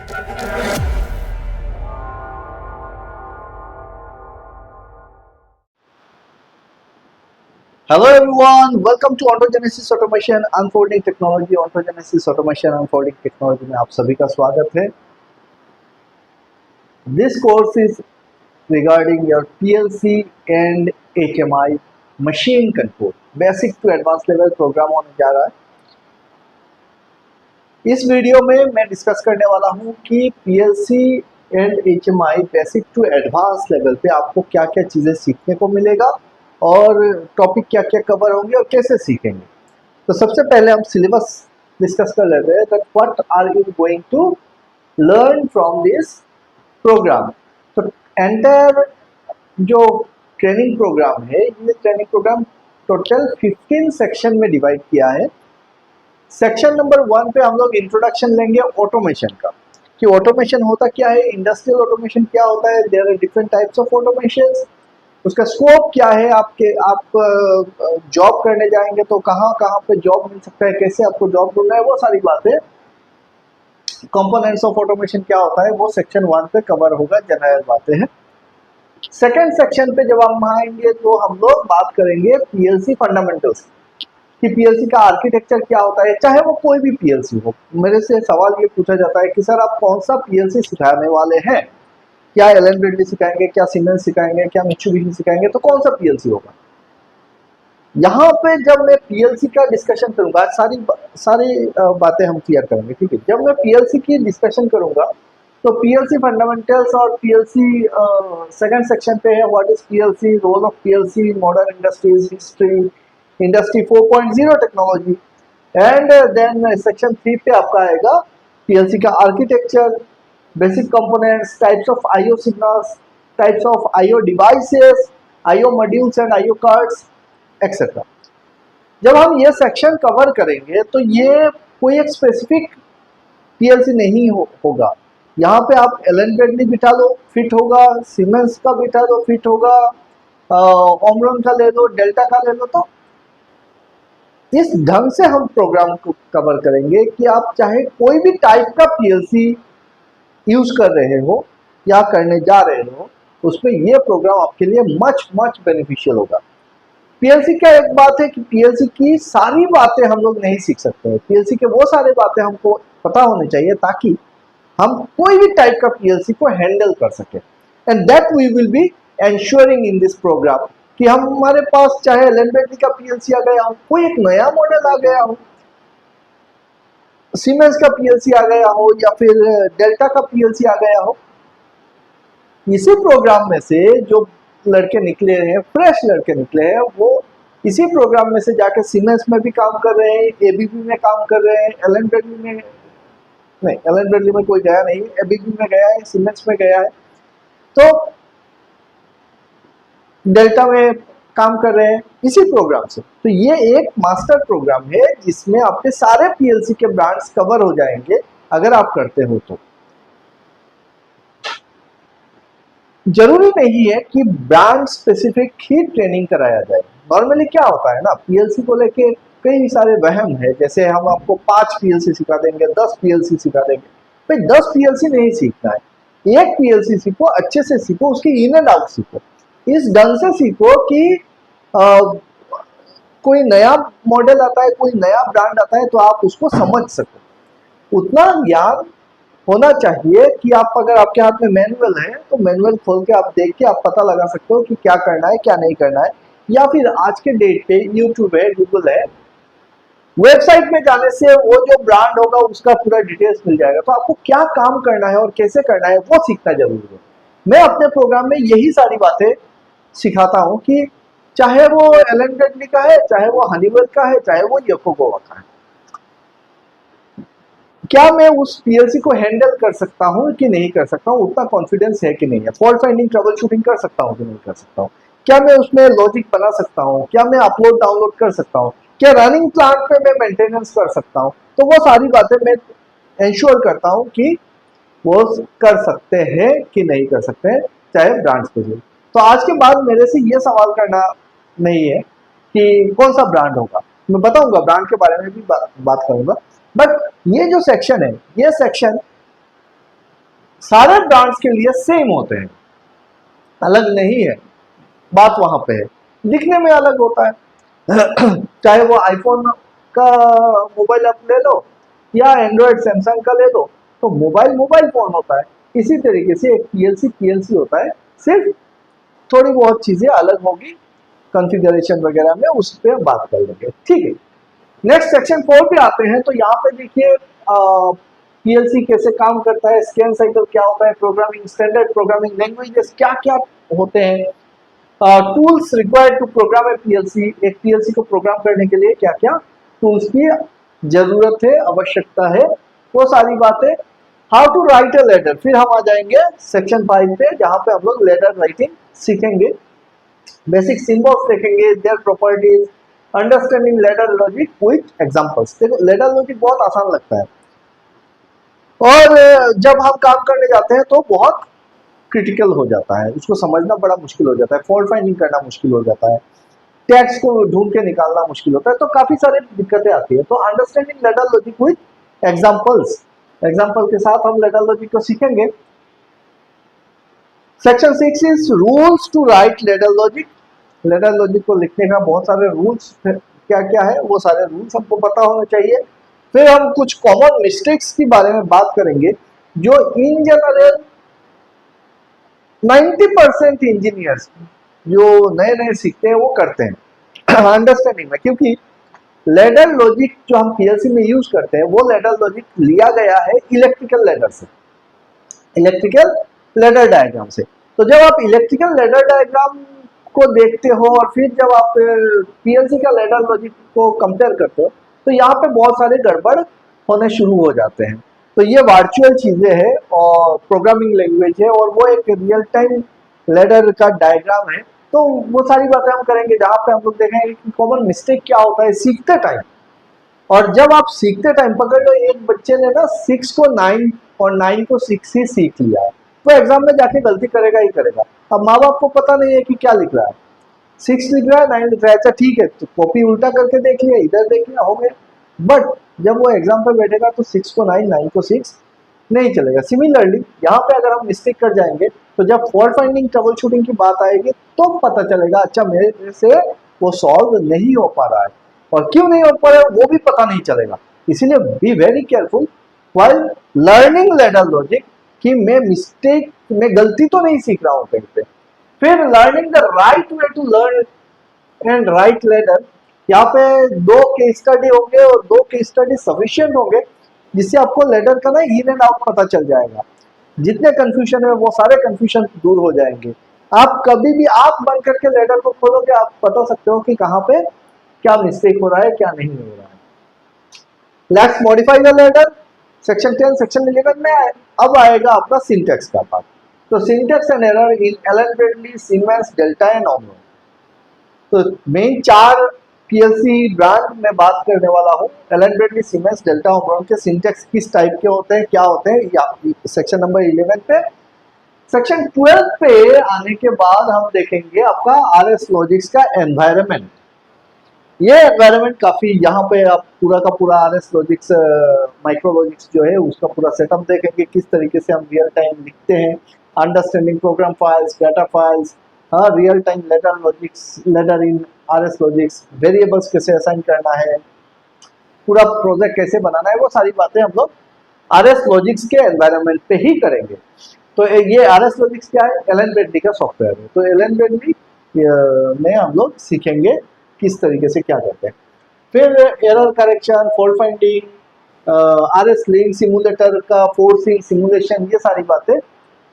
Hello everyone, welcome to Ontogenesis Automation Unfolding Technology. Ontogenesis Automation Unfolding Technology में आप सभी का स्वागत है. This course is regarding your PLC and HMI machine control. Basic to advanced level program होने जा रहा है. इस वीडियो में मैं डिस्कस करने वाला हूँ कि PLC and HMI basic to advance level पे आपको क्या क्या चीज़ें सीखने को मिलेगा और टॉपिक क्या क्या कवर होंगे और कैसे सीखेंगे. तो सबसे पहले हम सिलेबस डिस्कस कर लेते हैं that what are you going to learn from this program. तो एंटायर जो ट्रेनिंग प्रोग्राम है, ये ट्रेनिंग प्रोग्राम टोटल 15 सेक्शन में डिवाइड किया है. सेक्शन नंबर 1 पे हम लोग इंट्रोडक्शन लेंगे ऑटोमेशन का, कि ऑटोमेशन होता क्या है, इंडस्ट्रियल ऑटोमेशन क्या होता है, there are different types of automations, उसका स्कोप क्या है, आप जॉब करने जाएंगे तो कहाँ कहाँ पे जॉब मिल सकता है, कैसे आपको जॉब ढूंढना है, वो सारी बातें. कंपोनेंट्स ऑफ ऑटोमेशन क्या होता है वो सेक्शन 1 पे कवर होगा, जनरल बातें हैं. सेकेंड सेक्शन पे जब हम आएंगे तो हम लोग बात करेंगे पीएलसी फंडामेंटल्स कि पीएलसी का आर्किटेक्चर क्या होता है. चाहे वो कोई भी पीएलसी हो, मेरे से सवाल ये पूछा जाता है कि सर आप कौन सा पीएलसी सिखाने वाले हैं, क्या एलन ब्रेडली सिखाएंगे, क्या सीमेंस सिखाएंगे, क्या मित्सुबिशी सिखाएंगे, तो कौन सा पीएलसी होगा. यहाँ पे जब मैं पीएलसी का डिस्कशन करूंगा, सारी बातें हम क्लियर करेंगे, ठीक है. जब मैं पीएलसी की डिस्कशन करूंगा तो पीएलसी फंडामेंटल्स और पीएलसी सेकंड सेक्शन पे है what is PLC, role of PLC, modern industries, history, industry 4.0 technology, and then section 3 पे आपका आएगा पीएलसी का architecture, basic components, types of IO signals, types of IO devices, IO modules and IO cards etcetera. जब हम ये section cover करेंगे तो ये कोई एक स्पेसिफिक पीएलसी नहीं होगा. यहाँ पे आप एलन ब्रेडली बिठा लो फिट होगा, सीमेंस का बिठा लो फिट होगा, ओमरॉन का ले लो, डेल्टा का ले लो. तो इस ढंग से हम प्रोग्राम को कवर करेंगे कि आप चाहे कोई भी टाइप का पीएलसी यूज कर रहे हो या करने जा रहे हो, उसमें ये प्रोग्राम आपके लिए मच मच बेनिफिशियल होगा. पीएलसी का एक बात है कि पीएलसी की सारी बातें हम लोग नहीं सीख सकते हैं. पीएलसी के वो सारे बातें हमको पता होने चाहिए ताकि हम कोई भी टाइप का पीएलसी को हैंडल कर सके. And that we will be ensuring in this program कि हमारे पास चाहे एलन ब्रेडली का पीएलसी आ गया हो, कोई एक नया मॉडल आ गया हो, सीमेंस का पीएलसी आ गया हो या फिर डेल्टा का पीएलसी आ गया हो, इसी प्रोग्राम में से जो लड़के निकले हैं, फ्रेश लड़के निकले हैं, वो इसी प्रोग्राम में से जाके सीमेंस में भी काम कर रहे हैं, एबीबी में काम कर रहे हैं, एलन ब्रेडली में नहीं, एलन ब्रेडली में कोई गया नहीं, एबीबी में गया है, सीमेंस में गया है, तो डेल्टा में काम कर रहे हैं इसी प्रोग्राम से. तो ये एक मास्टर प्रोग्राम है जिसमें आपके सारे पीएलसी के ब्रांड्स कवर हो जाएंगे अगर आप करते हो तो. जरूरी नहीं है कि ब्रांड स्पेसिफिक ही ट्रेनिंग कराया जाए. नॉर्मली क्या होता है ना, पीएलसी को लेके कई सारे वहम है, जैसे हम आपको 5 पीएलसी सिखा देंगे, 10 पीएलसी सिखा देंगे. भाई 10 पीएलसी नहीं सीखना है, एक पीएलसी सीखो, अच्छे से सीखो, उसकी इन एंड आउट सीखो, इस ढंग से सीखो कि कोई नया मॉडल आता है, कोई नया ब्रांड आता है तो आप उसको समझ सको. उतना ज्ञान होना चाहिए कि आप, अगर आपके हाथ में मैनुअल है तो मैनुअल खोल के आप देख के आप पता लगा सकते हो कि क्या करना है क्या नहीं करना है. या फिर आज के डेट पे यूट्यूब है, गूगल है, वेबसाइट में जाने से वो जो ब्रांड होगा उसका पूरा डिटेल्स मिल जाएगा. तो आपको क्या काम करना है और कैसे करना है वो सीखना जरूरी है. मैं अपने प्रोग्राम में यही सारी बातें सिखाता हूँ कि चाहे वो एलन ब्रेडली का है, चाहे वो हनीवेल का है, चाहे वो योकोगावा का है, क्या मैं उस पीएलसी को हैंडल कर सकता हूँ कि नहीं कर सकता हूँ, उतना कॉन्फिडेंस है कि नहीं है, फॉल्ट फाइंडिंग, ट्रबल शूटिंग कर सकता हूँ कि नहीं कर सकता हूँ, क्या मैं उसमें लॉजिक बना सकता हूँ, क्या मैं अपलोड डाउनलोड कर सकता हूँ, क्या रनिंग प्लांट पे मैं मेंटेनेंस कर सकता हूँ. तो वो सारी बातें मैं इंश्योर करता हूँ कि वो कर सकते हैं कि नहीं कर सकते हैं, चाहे ब्रांड्स के लिए. तो आज के बाद मेरे से ये सवाल करना नहीं है कि कौन सा ब्रांड होगा, मैं बताऊंगा, ब्रांड के बारे में भी बात करूंगा. बट ये जो सेक्शन है, ये सेक्शन सारे ब्रांड्स के लिए सेम होते हैं, अलग नहीं है, बात वहां पे है। दिखने में अलग होता है चाहे वो आईफोन का मोबाइल आप ले लो या एंड्रॉयड सैमसंग का ले लो, तो मोबाइल मोबाइल फोन होता है। इसी तरीके से एक पीएलसी पीएलसी होता है, सिर्फ थोड़ी बहुत चीजें अलग होगी कॉन्फ़िगरेशन वगैरह में, उस पर बात कर लेंगे, ठीक है। नेक्स्ट सेक्शन 4 पे आते हैं, तो यहाँ पे देखिए पीएलसी कैसे काम करता है, स्कैन साइकिल क्या होता है, प्रोग्रामिंग स्टैंडर्ड, प्रोग्रामिंग लैंग्वेजेस क्या क्या होते हैं, tools required to program a PLC, एक पीएलसी को प्रोग्राम करने के लिए क्या क्या टूल्स की जरूरत है, आवश्यकता है, वो सारी बातें। How to write a ladder, फिर हम आ जाएंगे सेक्शन 5 पे, जहाँ पे हम लोग लेटर राइटिंग सीखेंगे, बेसिक सिंबल्स देखेंगे, their properties, understanding ladder logic with examples. देखो लेटर लॉजिक बहुत आसान लगता है, और जब हम काम करने जाते हैं तो बहुत क्रिटिकल हो जाता है, उसको समझना बड़ा मुश्किल हो जाता है, फॉल्ट फाइंडिंग करना मुश्किल हो जाता है, टेक्स्ट को ढूंढ के निकालना मुश्किल होता है, तो काफी सारी दिक्कतें आती है। तो understanding ladder logic with examples, example के साथ हम लेटर लॉजिक को सीखेंगे। Section 6 is rules to write ladder logic. Ladder logic को लिखने का बहुत सारे रूल्स क्या क्या है, वो सारे रूल्स हमको पता होना चाहिए। फिर हम कुछ कॉमन मिस्टेक्स के बारे में बात करेंगे जो इन जनरल 90% इंजीनियर्स जो नए नए सीखते हैं वो करते हैं अंडरस्टैंडिंग में, क्योंकि लेडर लॉजिक जो हम पीएलसी में यूज करते हैं वो लेडर लॉजिक लिया गया है इलेक्ट्रिकल लेडर से, इलेक्ट्रिकल लेडर डायग्राम से। तो जब आप इलेक्ट्रिकल लेडर डायग्राम को देखते हो और फिर जब आप पीएलसी का लेडर लॉजिक को कंपेयर करते हो, तो यहाँ पे बहुत सारे गड़बड़ होने शुरू हो जाते हैं। तो ये वर्चुअल चीजें हैं और प्रोग्रामिंग लैंग्वेज है, और वो एक रियल टाइम लेडर का डायग्राम है। तो वो सारी बातें हम करेंगे, जहाँ पे हम लोग देखेंगे कि कॉमन मिस्टेक क्या होता है सीखते टाइम। और जब आप सीखते टाइम पकड़ लो एक बच्चे ने ना 6 को 9 और 9 को 6 ही सीख लिया है, तो एग्जाम में जाके गलती करेगा ही करेगा। अब माँ बाप को पता नहीं है कि क्या लिख रहा है, 6 लिख रहा है 9 लिख रहा है, अच्छा ठीक है, तो कॉपी उल्टा करके देख लिया, इधर देख लिया, हो गया। बट जब वो एग्जाम पे बैठेगा तो 6 को 9 9 को 6 नहीं चलेगा। सिमिलरली यहाँ पे अगर हम मिस्टेक कर जाएंगे, तो जब फॉल्ट फाइंडिंग ट्रबल शूटिंग की बात आएगी तो पता चलेगा अच्छा मेरे से वो सॉल्व नहीं हो पा रहा है, और क्यों नहीं हो पा रहा है वो भी पता नहीं चलेगा। इसीलिए be very careful while learning ladder logic, कि मैं मिस्टेक में गलती तो नहीं सीख रहा हूँ कहीं पे। फिर learning the right way to learn and write ladder, यहाँ पे 2 केस स्टडी होंगे और 2 केस स्टडी सफिशिएंट होंगे, जिससे आपको लेडर का ना इन एंड आउट पता चल जाएगा। जितने कंफ्यूजन है वो सारे कंफ्यूजन दूर हो जाएंगे। आप कभी भी आंख बंद करके लेडर को खोलोगे, आप बता सकते हो कि कहाँ पे क्या मिस्टेक हो रहा है क्या नहीं हो रहा है। Let's modify the ladder. Section 10 section 11 में अब आएगा अपना सिंटेक्स का पार्ट। तो syntax and error in Allen Bradley, Siemens, Delta and ओमनी। तो मेन 4 पीएलसी ब्रांड में बात करने वाला हूँ, Allen Bradley, Siemens, Delta, Omron के सिंटेक्स किस टाइप के होते हैं, क्या होते हैं, या सेक्शन नंबर 11 पे। सेक्शन 12 पे आने के बाद हम देखेंगे आपका आरएस लॉजिक्स का एनवायरनमेंट। ये एनवायरनमेंट काफी, यहाँ पे आप पूरा का पूरा आरएस लॉजिक्स माइक्रो लॉजिक्स जो है उसका पूरा सेटअप देखेंगे, किस तरीके से हम रियल टाइम लिखते हैं, understanding program files, data files, हाँ real time ladder logics, ladder in RS logics, variables कैसे असाइन करना है, पूरा प्रोजेक्ट कैसे बनाना है, वो सारी बातें हम लोग आरएस लॉजिक्स के एनवायरनमेंट पे ही करेंगे। तो ये आरएस लॉजिक्स क्या है, एलन ब्रेडली का सॉफ्टवेयर है। तो एलन ब्रेडली में हम लोग सीखेंगे किस तरीके से क्या करते हैं। फिर error correction, fault finding, RS link simulator का फोर्सिंग सिमुलेशन, ये सारी बातें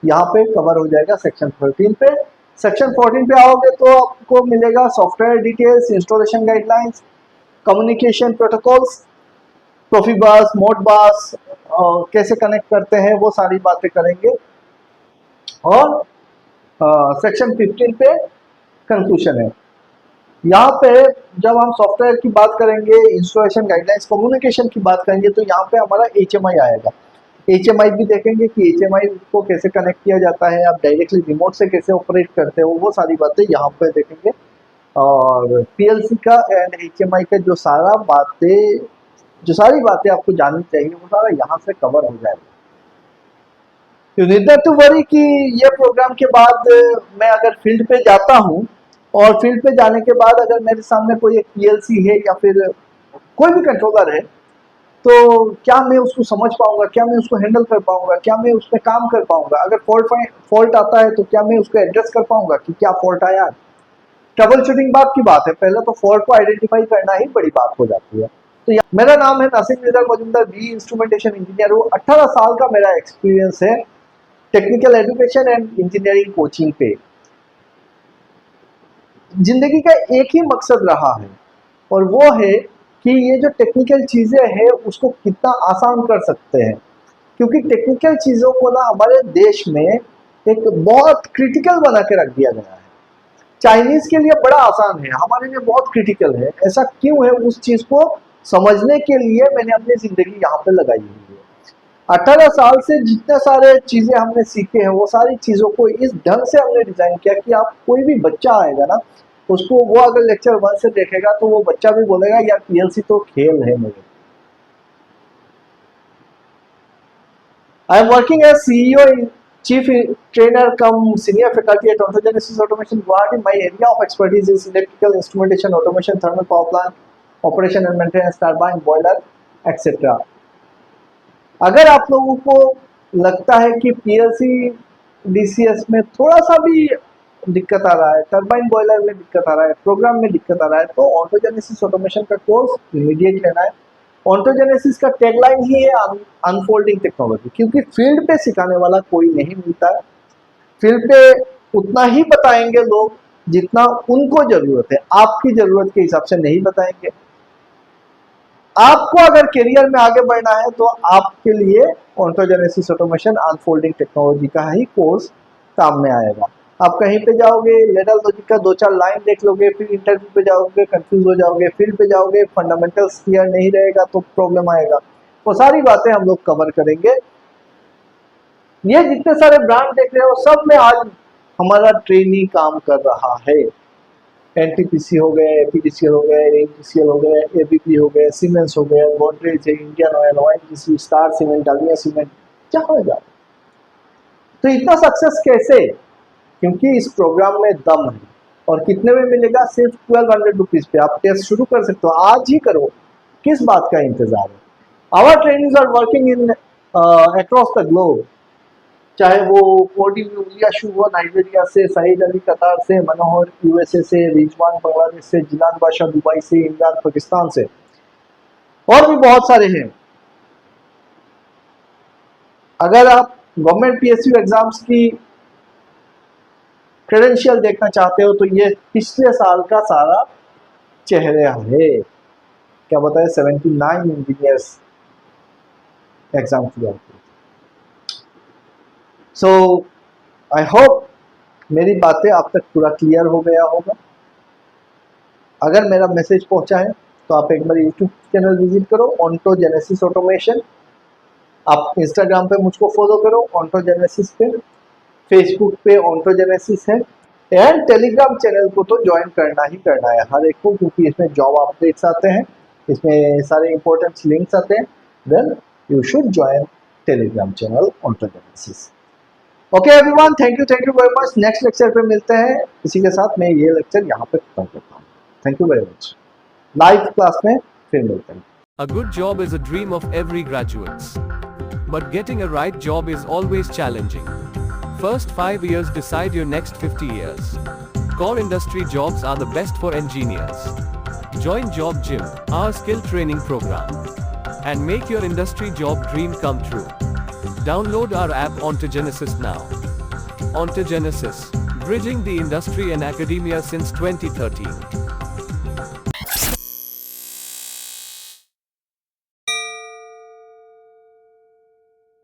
यहाँ पे कवर हो जाएगा सेक्शन 13 पे। सेक्शन 14 पे आओगे तो आपको मिलेगा software details, installation guidelines, communication protocols, Profibus, Modbus, कैसे कनेक्ट करते हैं वो सारी बातें करेंगे। और सेक्शन 15 पे कंक्लूजन है। यहाँ पे जब हम सॉफ्टवेयर की बात करेंगे, इंस्टॉलेशन गाइडलाइंस, कम्युनिकेशन की बात करेंगे, तो यहाँ पे हमारा HMI आएगा। HMI भी देखेंगे कि HMI को कैसे कनेक्ट किया जाता है, आप डायरेक्टली रिमोट से कैसे ऑपरेट करते हो, वो सारी बातें यहाँ पे देखेंगे। और PLC का एंड HMI का जो सारी बातें आपको जाननी चाहिए वो सारा यहाँ से कवर हो जाएगा। You need not to worry कि ये प्रोग्राम के बाद मैं अगर फील्ड पे जाता हूँ और फील्ड पे जाने के बाद अगर मेरे सामने कोई एक पीएलसी है या फिर कोई भी कंट्रोलर है, तो क्या मैं उसको समझ पाऊंगा, क्या मैं उसको हैंडल कर पाऊंगा, क्या मैं उस पर काम कर पाऊंगा, अगर फॉल्ट आता है तो क्या मैं उसको एड्रेस कर पाऊंगा कि क्या फॉल्ट आया। ट्रबल शूटिंग बात की बात है, पहले तो फॉल्ट को आइडेंटिफाई करना ही बड़ी बात हो जाती है। तो मेरा नाम है नासिम निदर मजुमदार, बी इंस्ट्रूमेंटेशन इंजीनियर हूँ। 18 साल का मेरा एक्सपीरियंस है technical education and engineering coaching पे। जिंदगी का एक ही मकसद रहा है और वो है कि ये जो टेक्निकल चीजें हैं उसको कितना आसान कर सकते हैं, क्योंकि टेक्निकल चीजों को ना हमारे देश में एक बहुत क्रिटिकल बना के रख दिया गया है। चाइनीज के लिए बड़ा आसान है, हमारे लिए बहुत क्रिटिकल है। ऐसा क्यों है, उस चीज को समझने के लिए मैंने अपनी जिंदगी यहाँ पे लगाई हुई है। 18 साल से जितने सारे चीजें हमने सीखे हैं वो सारी चीजों को इस ढंग से हमने डिजाइन किया कि आप कोई भी बच्चा आएगा ना, उसको वो अगर लेक्चर 1 से देखेगा तो वो बच्चा भी बोलेगा यार पीएलसी तो खेल है मेरे। I am working as CEO Chief Trainer cum Senior Faculty at Ontogenesis Automation Guwahati. My area of expertise is electrical instrumentation, automation, thermal power plant, operation and maintenance, turbine, boiler, etc. अगर आप लोगों को लगता है कि PLC DCS में थोड़ा सा भी दिक्कत आ रहा है, टर्बाइन बॉयलर में दिक्कत आ रहा है, प्रोग्राम में दिक्कत आ रहा है, तो ऑन्टोजेनेसिस ऑटोमेशन का कोर्स इमीडिएट लेना है। ऑन्टोजेनेसिस का टैगलाइन ही है अनफोल्डिंग टेक्नोलॉजी, क्योंकि फील्ड पे सिखाने वाला कोई नहीं मिलता है। फील्ड पे उतना ही बताएंगे लोग जितना उनको जरूरत है, आपकी जरूरत के हिसाब से नहीं बताएंगे। आपको अगर करियर में आगे बढ़ना है तो आपके लिए ऑन्टोजेनेसिस ऑटोमेशन अनफोल्डिंग टेक्नोलॉजी का ही कोर्स काम में आएगा। आप कहीं पे जाओगे, लेडल लॉजिक का 2-4 लाइन देख लोगे, फिर इंटरव्यू पे जाओगे कंफ्यूज हो जाओगे, फील्ड पे जाओगे फंडामेंटल्स क्लियर नहीं रहेगा तो प्रॉब्लम आएगा। वो सारी बातें हम लोग कवर करेंगे। ये जितने सारे ब्रांड देख रहे हो सब में आज हमारा ट्रेनी काम कर रहा है। एनटीपीसी हो गए, एपीडीसीएल हो गए, एपीसीएल हो गए, एबीपी हो गए, सीमेंस हो गए, गोदरेज है, Indian Oil, ONGC, star cement, Dalmia cement, जहाँ जाओ। तो इतना सक्सेस कैसे? क्योंकि इस प्रोग्राम में दम है। और कितने में मिलेगा? सिर्फ 1200 रुपीज पे आप टेस्ट शुरू कर सकते हो, आज ही करो, किस बात का इंतजार है। Our trainings are working in across the globe, चाहे वो ओडिशु हो नाइजीरिया से, सईद अली कतार से, मनोहर यूएसए से, रिजवान बांग्लादेश से, जिलान बादशाह दुबई से, इमरान पाकिस्तान से, और भी बहुत सारे हैं। अगर आप गवर्नमेंट पीएसयू एग्जाम्स की क्रेडेंशियल देखना चाहते हो तो ये पिछले साल का सारा चेहरा है। क्या बताया, 79 इंजीनियर्स एग्जाम किया। सो आई होप मेरी बातें आप तक पूरा क्लियर हो गया होगा। अगर मेरा मैसेज पहुंचा है तो आप एक बार यूट्यूब चैनल विजिट करो, ऑन्टोजेनेसिस ऑटोमेशन। आप इंस्टाग्राम पे मुझको फॉलो करो ऑन्टोजेनेसिस पे, फेसबुक पे ऑन्टोजेनेसिस है, एंड टेलीग्राम चैनल को तो ज्वाइन करना ही करना है हर एक को, क्योंकि इसमें जॉब अपडेट्स आते हैं, इसमें सारे इंपॉर्टेंट लिंक्स आते हैं। Then you should join Telegram channel Ontogenesis. Okay everyone, thank you very much. Next lecture पे मिलते हैं। इसी के साथ मैं ये लेक्चर यहाँ पे खत्म करता हूँ। Thank you very much. Live class में फिर मिलते हैं। A good job is a dream of every graduates. But getting a right job is always challenging. First 5 years decide your next 50 years. Core industry jobs are the best for engineers. Join Job Gym, our skill training program, and make your industry job dream come true. Download our app Ontogenesis now. Ontogenesis, bridging the industry and academia since 2013.